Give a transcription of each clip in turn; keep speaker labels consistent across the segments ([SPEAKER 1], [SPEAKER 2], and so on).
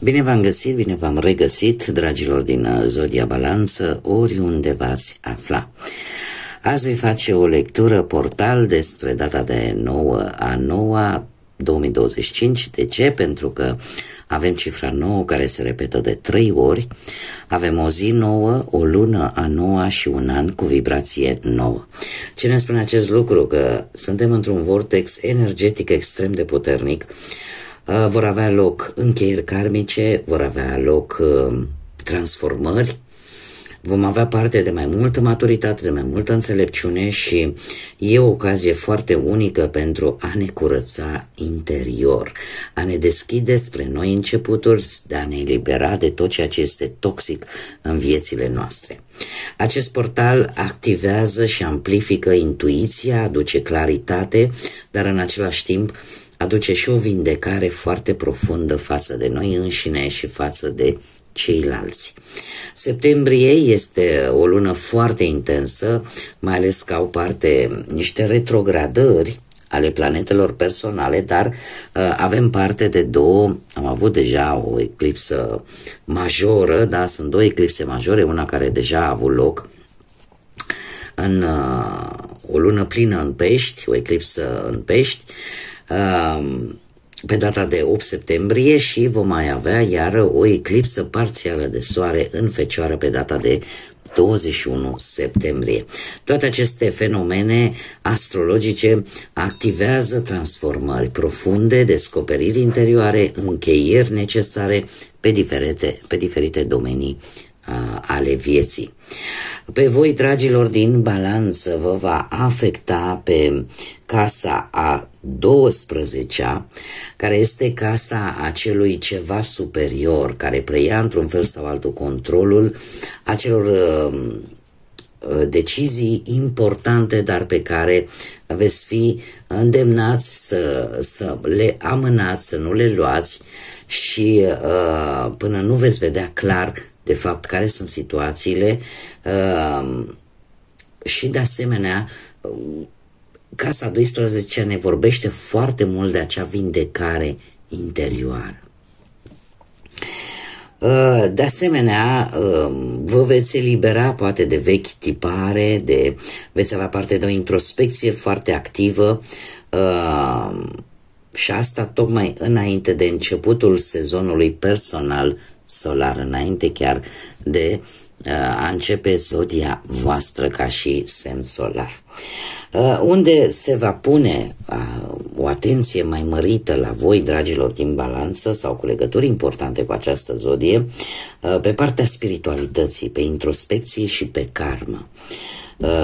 [SPEAKER 1] Bine v-am găsit, bine v-am regăsit, dragilor din Zodia Balanță, oriunde v-ați afla. Azi voi face o lectură portal despre data de 9/9/2025. De ce? Pentru că avem cifra 9 care se repetă de 3 ori, avem o zi nouă, o lună a noua și un an cu vibrație nouă. Ce ne spune acest lucru? Că suntem într-un vortex energetic extrem de puternic. Vor avea loc încheieri karmice, vor avea loc transformări, vom avea parte de mai multă maturitate, de mai multă înțelepciune și e o ocazie foarte unică pentru a ne curăța interior, a ne deschide spre noi începuturi, de a ne elibera de tot ceea ce este toxic în viețile noastre. Acest portal activează și amplifică intuiția, aduce claritate, dar în același timp aduce și o vindecare foarte profundă față de noi înșine și față de ceilalți. Septembrie este o lună foarte intensă, mai ales că au parte niște retrogradări ale planetelor personale, dar avem parte de două, am avut deja o eclipsă majoră, da, sunt două eclipse majore, una care deja a avut loc în o lună plină în Pești, o eclipsă în Pești, pe data de 8 septembrie și vom mai avea iar o eclipsă parțială de soare în Fecioară pe data de 21 septembrie. Toate aceste fenomene astrologice activează transformări profunde, descoperiri interioare, încheieri necesare pe diferite domenii ale vieții. Pe voi, dragilor din Balanță, vă va afecta pe casa a 12-a, care este casa acelui ceva superior, care preia într-un fel sau altul controlul acelor decizii importante, dar pe care veți fi îndemnați să le amânați, să nu le luați și până nu veți vedea clar de fapt care sunt situațiile și de asemenea casa 12 ne vorbește foarte mult de acea vindecare interioară. De asemenea, vă veți elibera poate de vechi tipare, veți avea parte de o introspecție foarte activă și asta tocmai înainte de începutul sezonului personal solar, înainte chiar de a începe zodia voastră ca și semn solar. Unde se va pune o atenție mai mărită la voi, dragilor din Balanță, sau cu legături importante cu această zodie, pe partea spiritualității, pe introspecție și pe karmă.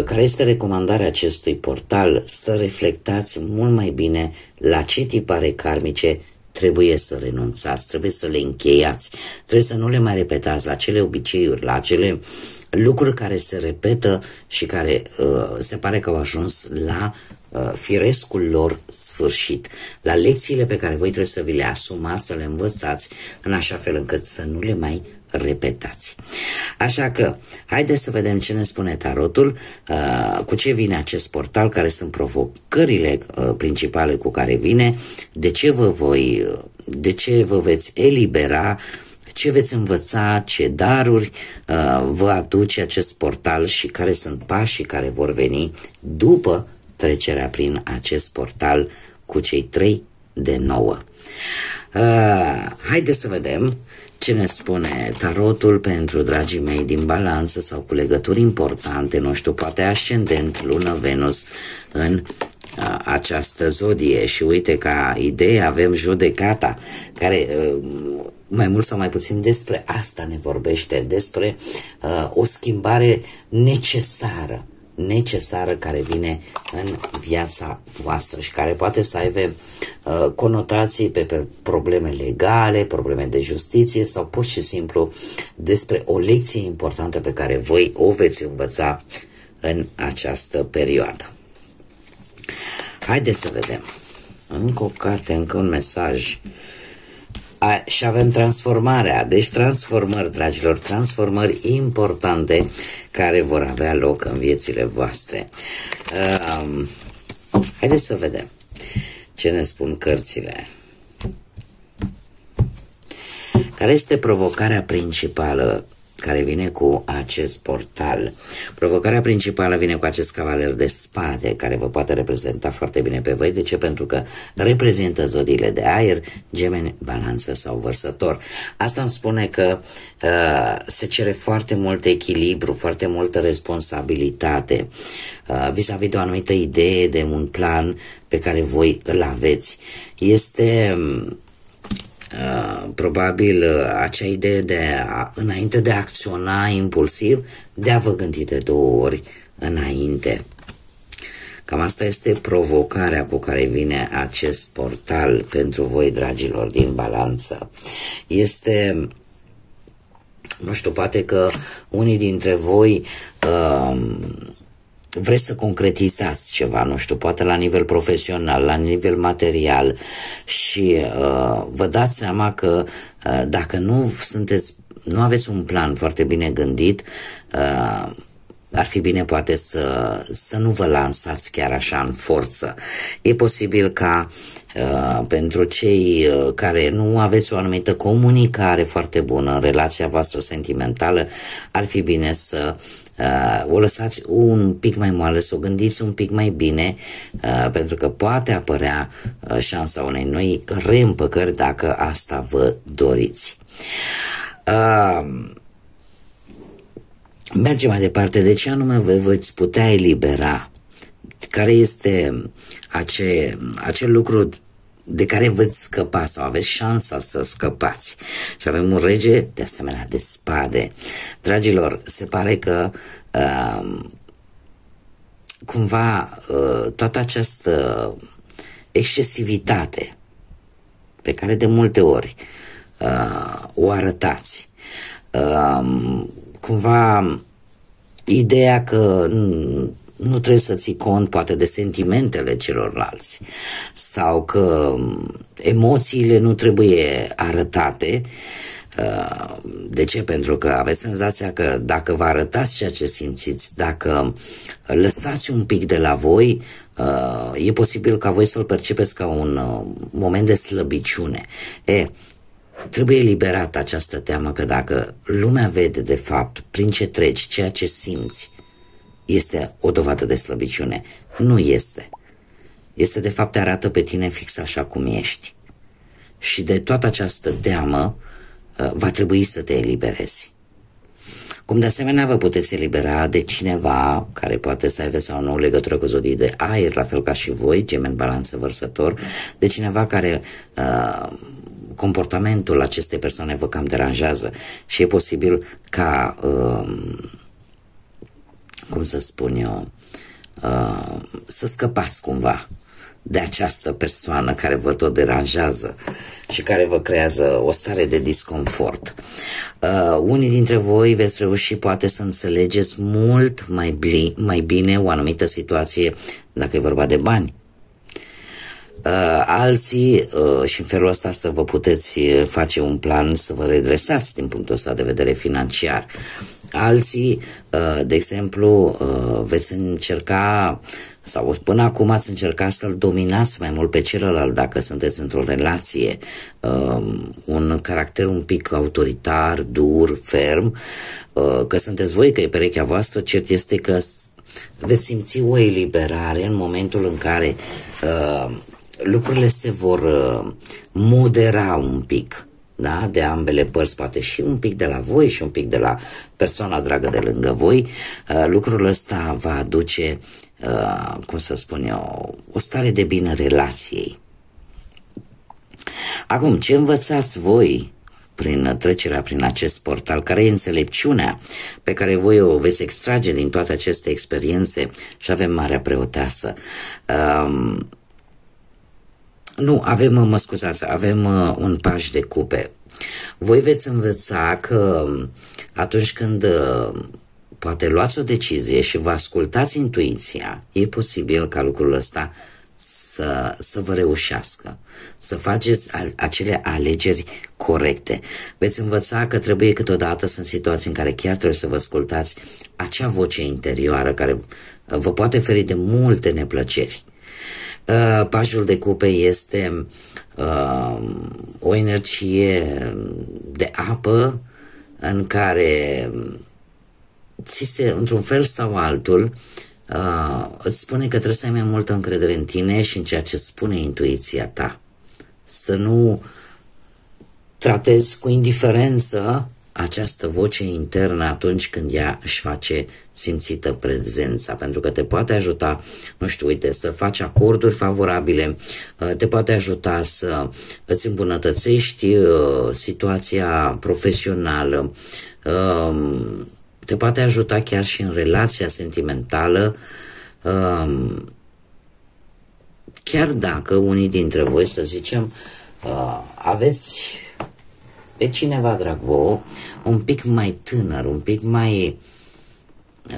[SPEAKER 1] Care este recomandarea acestui portal? Să reflectați mult mai bine la ce tipare karmice trebuie să renunțați, trebuie să le încheiați, trebuie să nu le mai repetați, la acele obiceiuri, la acele lucruri care se repetă și care se pare că au ajuns la firescul lor sfârșit, la lecțiile pe care voi trebuie să vi le asumați, să le învățați în așa fel încât să nu le mai repetați. Așa că, haideți să vedem ce ne spune tarotul, cu ce vine acest portal, care sunt provocările principale cu care vine, de ce vă veți elibera, ce veți învăța, ce daruri vă aduce acest portal și care sunt pașii care vor veni după trecerea prin acest portal cu cei 3 de 9. Haideți să vedem ce ne spune tarotul pentru dragii mei din Balanță sau cu legături importante, nu știu, poate ascendent, lună, Venus în această zodie. Și uite, ca idee avem judecata, care mai mult sau mai puțin despre asta ne vorbește, despre o schimbare necesară care vine în viața voastră și care poate să aibă conotații pe probleme legale, probleme de justiție sau pur și simplu despre o lecție importantă pe care voi o veți învăța în această perioadă. Haideți să vedem. Încă o carte, încă un mesaj. Și avem transformarea, deci transformări, dragilor, transformări importante care vor avea loc în viețile voastre. Haideți să vedem ce ne spun cărțile. Care este provocarea principală care vine cu acest portal? Provocarea principală vine cu acest cavaler de spade, care vă poate reprezenta foarte bine pe voi. De ce? Pentru că reprezintă zodiile de aer, Gemeni, Balanță sau Vărsător. Asta îmi spune că se cere foarte mult echilibru, foarte multă responsabilitate vis-a-vis de o anumită idee, de un plan pe care voi îl aveți. Este probabil acea idee de înainte de a acționa impulsiv, de a vă gândi de 2 ori înainte. Cam asta este provocarea cu care vine acest portal pentru voi, dragilor din Balanță. Este, nu știu, poate că unii dintre voi vreți să concretizați ceva, nu știu, poate la nivel profesional, la nivel material și vă dați seama că dacă nu aveți un plan foarte bine gândit, ar fi bine poate să nu vă lansați chiar așa în forță. E posibil ca pentru cei care nu aveți o anumită comunicare foarte bună în relația voastră sentimentală, ar fi bine să o lăsați un pic mai moale, să o gândiți un pic mai bine, pentru că poate apărea șansa unei noi reîmpăcări dacă asta vă doriți. Mergem mai departe. De ce anume vă veți putea elibera? Care este acel lucru de care veți scăpa sau aveți șansa să scăpați? Și avem un rege de asemenea de spade. Dragilor, se pare că cumva toată această excesivitate pe care de multe ori o arătați, cumva ideea că nu trebuie să ții cont poate de sentimentele celorlalți sau că emoțiile nu trebuie arătate. De ce? Pentru că aveți senzația că dacă vă arătați ceea ce simțiți, dacă lăsați un pic de la voi, e posibil ca voi să-l percepeți ca un moment de slăbiciune. Trebuie eliberată această teamă că dacă lumea vede de fapt prin ce treci, ceea ce simți, este o dovadă de slăbiciune. Nu este. Este de fapt te arată pe tine fix așa cum ești. Și de toată această teamă va trebui să te eliberezi. Cum de asemenea vă puteți elibera de cineva care poate să aibă sau nu o legătură cu zodii de aer, la fel ca și voi, Gemeni, Balanță, Vărsător, de cineva care comportamentul acestei persoane vă cam deranjează și e posibil ca, cum să spun eu, să scăpați cumva de această persoană care vă tot deranjează și care vă creează o stare de disconfort. Unii dintre voi veți reuși poate să înțelegeți mult mai bine o anumită situație dacă e vorba de bani. Alții și în felul ăsta să vă puteți face un plan să vă redresați din punctul ăsta de vedere financiar. Alții, de exemplu, veți încerca sau până acum ați încercat să-l dominați mai mult pe celălalt dacă sunteți într-o relație, un caracter un pic autoritar, dur, ferm, că sunteți voi, că e perechea voastră. Cert este că veți simți o eliberare în momentul în care lucrurile se vor modera un pic, da? De ambele părți, poate și un pic de la voi și un pic de la persoana dragă de lângă voi. Lucrul ăsta va aduce, cum să spun eu, o stare de bine relației. Acum, ce învățați voi prin trecerea prin acest portal? Care e înțelepciunea pe care voi o veți extrage din toate aceste experiențe? Și avem Marea Preoteasă. Avem un Paș de cupe. Voi veți învăța că atunci când poate luați o decizie și vă ascultați intuiția, e posibil ca lucrul ăsta să vă reușească, să faceți acele alegeri corecte. Veți învăța că trebuie câteodată, sunt situații în care chiar trebuie să vă ascultați acea voce interioară care vă poate feri de multe neplăceri. Pajul de cupe este o energie de apă în care într-un fel sau altul, îți spune că trebuie să ai mai multă încredere în tine și în ceea ce spune intuiția ta. Să nu tratezi cu indiferență această voce internă atunci când ea își face simțită prezența, pentru că te poate ajuta, nu știu, uite, să faci acorduri favorabile, te poate ajuta să îți îmbunătățești situația profesională, te poate ajuta chiar și în relația sentimentală, chiar dacă unii dintre voi, să zicem, aveți pe cineva drag vouă, un pic mai tânăr, un pic mai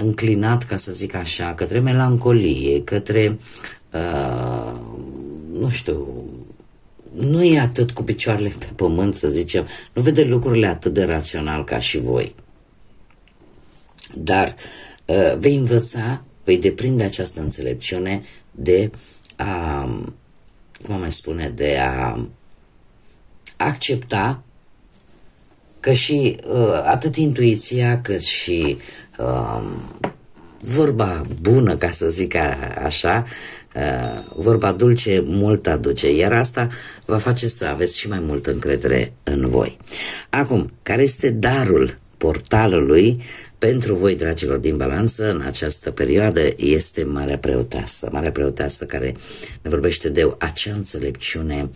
[SPEAKER 1] înclinat, ca să zic așa, către melancolie, către, nu știu, nu e atât cu picioarele pe pământ, să zicem, nu vede lucrurile atât de rațional ca și voi. Dar vei învăța, vei deprinde această înțelepciune de a, cum am mai spune, de a accepta că și atât intuiția cât și vorba bună, ca să zic așa, vorba dulce mult aduce, iar asta va face să aveți și mai multă încredere în voi. Acum, care este darul portalului pentru voi, dragilor din Balanță, în această perioadă? Este Marea Preoteasă. Marea Preoteasă care ne vorbește de acea înțelepciune,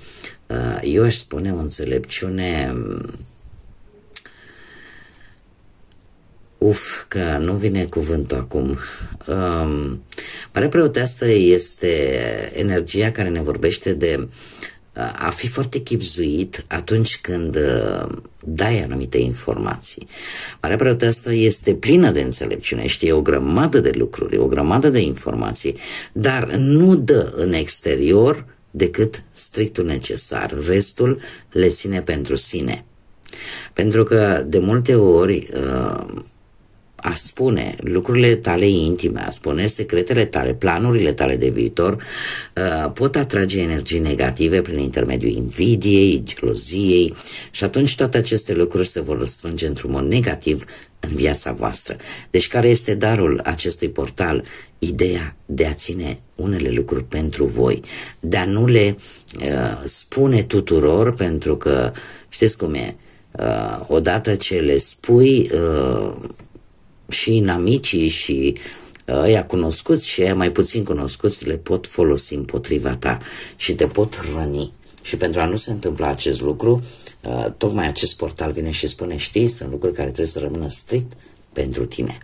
[SPEAKER 1] eu aș spune o înțelepciune, că nu vine cuvântul acum. Marea Preoteasă este energia care ne vorbește de a fi foarte chibzuit atunci când dai anumite informații. Marea Preoteasă este plină de înțelepciune, știe o grămadă de lucruri, o grămadă de informații, dar nu dă în exterior decât strictul necesar. Restul le ține pentru sine. Pentru că de multe ori a spune lucrurile tale intime, a spune secretele tale, planurile tale de viitor, pot atrage energii negative prin intermediul invidiei, geloziei și atunci toate aceste lucruri se vor răsfrânge într-un mod negativ în viața voastră. Deci care este darul acestui portal? Ideea de a ține unele lucruri pentru voi, de a nu le spune tuturor, pentru că știți cum e, odată ce le spui, și inamicii și ăia cunoscuți și ăia mai puțin cunoscuți le pot folosi împotriva ta și te pot răni. Și pentru a nu se întâmpla acest lucru, tocmai acest portal vine și spune, știi, sunt lucruri care trebuie să rămână strict pentru tine.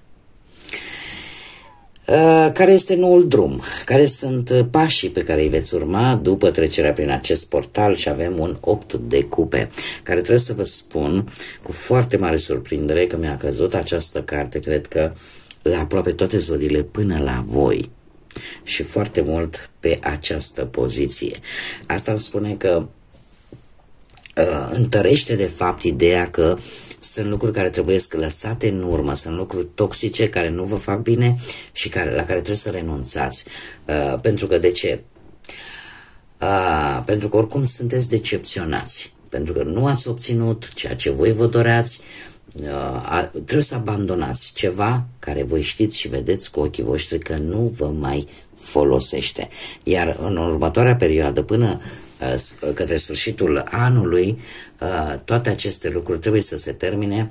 [SPEAKER 1] Care este noul drum? Care sunt pașii pe care îi veți urma după trecerea prin acest portal? Și avem un 8 de cupe, care trebuie să vă spun cu foarte mare surprindere că mi-a căzut această carte, cred că la aproape toate zodiile până la voi și foarte mult pe această poziție. Asta îmi spune că întărește de fapt ideea că sunt lucruri care trebuie lăsate în urmă, sunt lucruri toxice care nu vă fac bine și la care trebuie să renunțați. Pentru că de ce? Pentru că oricum sunteți decepționați, pentru că nu ați obținut ceea ce voi vă doreați, trebuie să abandonați ceva care voi știți și vedeți cu ochii voștri că nu vă mai folosește. Iar în următoarea perioadă, până către sfârșitul anului, toate aceste lucruri trebuie să se termine.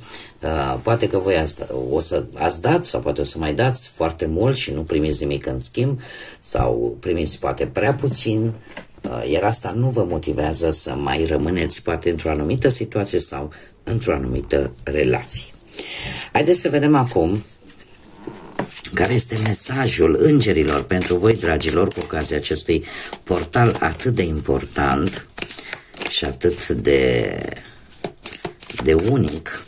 [SPEAKER 1] Poate că voi o să ați dat sau poate o să mai dați foarte mult și nu primiți nimic în schimb sau primiți poate prea puțin, iar asta nu vă motivează să mai rămâneți poate într-o anumită situație sau într-o anumită relație. Haideți să vedem acum care este mesajul îngerilor pentru voi, dragilor, cu ocazia acestui portal atât de important și atât de unic.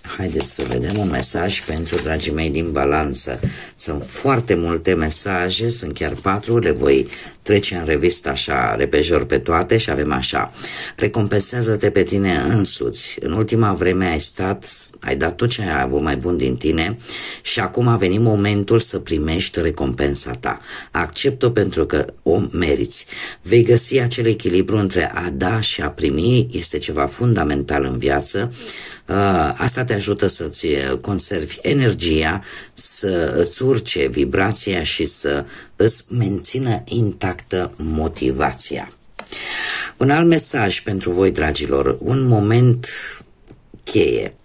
[SPEAKER 1] Haideți să vedem un mesaj pentru dragii mei din Balanță. Sunt foarte multe mesaje, sunt chiar 4, le voi trece în revistă așa repejor pe toate și avem așa: recompensează-te pe tine însuți. În ultima vreme ai dat tot ce ai avut mai bun din tine și acum a venit momentul să primești recompensa ta. Accept-o pentru că o meriți. Vei găsi acel echilibru între a da și a primi, este ceva fundamental în viață. Asta te ajută să-ți conservi energia, să îți urce vibrația și să îți mențină intactă motivația. Un alt mesaj pentru voi, dragilor, un moment cheie.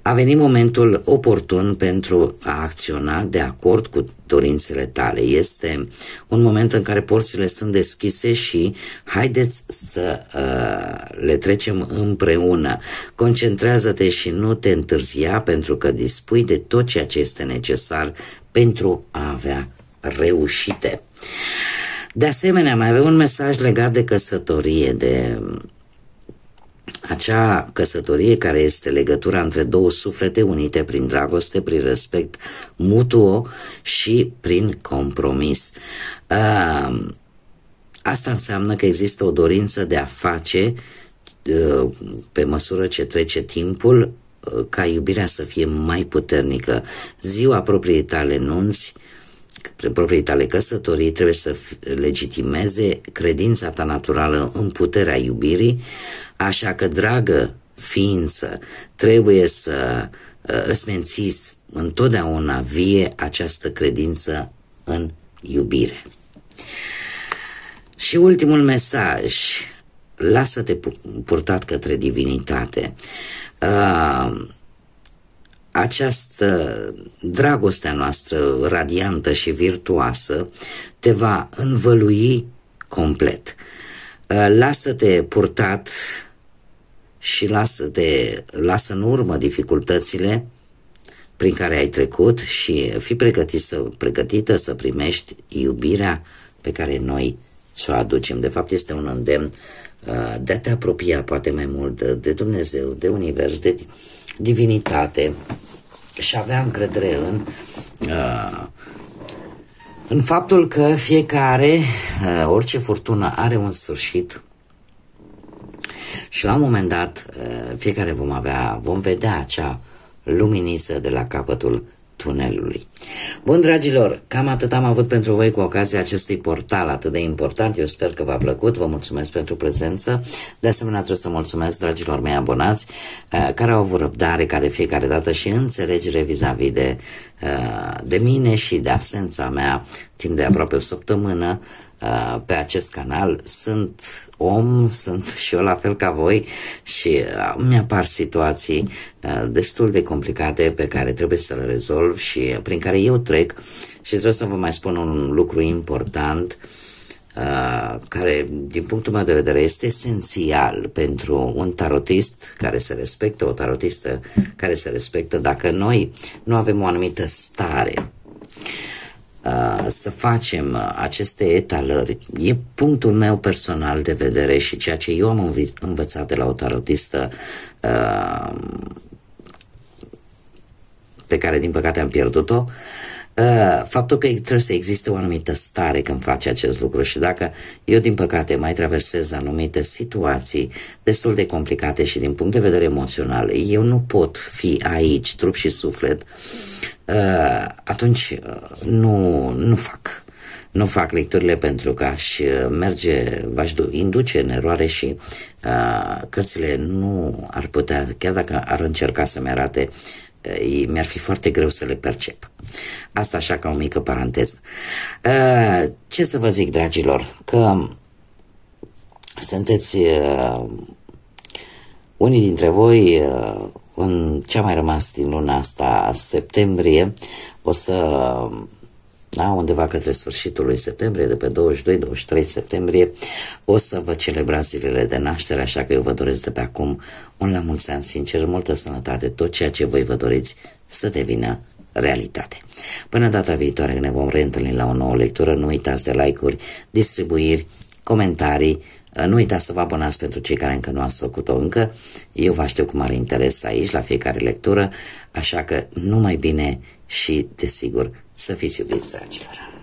[SPEAKER 1] A venit momentul oportun pentru a acționa de acord cu dorințele tale. Este un moment în care porțile sunt deschise și haideți să le trecem împreună. Concentrează-te și nu te întârzia, pentru că dispui de tot ceea ce este necesar pentru a avea reușite. De asemenea, mai avem un mesaj legat de căsătorie, de acea căsătorie care este legătura între două suflete unite prin dragoste, prin respect mutuo și prin compromis. Asta înseamnă că există o dorință de a face, pe măsură ce trece timpul, ca iubirea să fie mai puternică. Ziua propriei tale nunți, propriei tale căsătorii trebuie să legitimeze credința ta naturală în puterea iubirii, așa că, dragă ființă, trebuie să îți menții întotdeauna vie această credință în iubire. Și ultimul mesaj: lasă-te purtat către divinitate. Această dragostea noastră radiantă și virtuoasă te va învălui complet. Lasă-te purtat și lasă în urmă dificultățile prin care ai trecut și fii pregătită să primești iubirea pe care noi ți-o aducem. De fapt, este un îndemn de a te apropia poate mai mult de Dumnezeu, de univers, de divinitate și avea încredere în faptul că fiecare, orice furtună are un sfârșit și la un moment dat fiecare vom vedea acea luminiță de la capătul tunelului. Bun, dragilor, cam atât am avut pentru voi cu ocazia acestui portal atât de important. Eu sper că v-a plăcut, vă mulțumesc pentru prezență. De asemenea, trebuie să mulțumesc dragilor mei abonați care au avut răbdare ca de fiecare dată și înțelegere vis-a-vis de mine și de absența mea timp de aproape o săptămână pe acest canal. Sunt om, sunt și eu la fel ca voi și mi apar situații destul de complicate pe care trebuie să le rezolv și prin care eu trec și trebuie să vă mai spun un lucru important care, din punctul meu de vedere, este esențial pentru un tarotist care se respectă, o tarotistă care se respectă. Dacă noi nu avem o anumită stare să facem aceste etalări, e punctul meu personal de vedere și ceea ce eu am învățat de la o tarotistă pe care din păcate am pierdut-o, faptul că trebuie să existe o anumită stare când faci acest lucru și dacă eu din păcate mai traversez anumite situații destul de complicate și din punct de vedere emoțional eu nu pot fi aici, trup și suflet, atunci nu fac lecturile pentru că v-aș induce în eroare și cărțile nu ar putea, chiar dacă ar încerca să-mi arate, mi-ar fi foarte greu să le percep. Asta așa ca o mică paranteză. Ce să vă zic, dragilor, că sunteți unii dintre voi în ce a mai rămas din luna asta, septembrie, o să undeva către sfârșitul lui septembrie, de pe 22-23 septembrie, o să vă celebrați zilele de naștere, așa că eu vă doresc de pe acum un la mulți ani sincer, multă sănătate, tot ceea ce voi vă doriți să devină realitate. Până data viitoare, când ne vom reîntâlni la o nouă lectură, nu uitați de like-uri, distribuiri, comentarii, nu uitați să vă abonați pentru cei care încă nu ați făcut-o încă. Eu vă aștept cu mare interes aici, la fiecare lectură, așa că numai bine și, desigur, Să fiți iubiți, dragilor!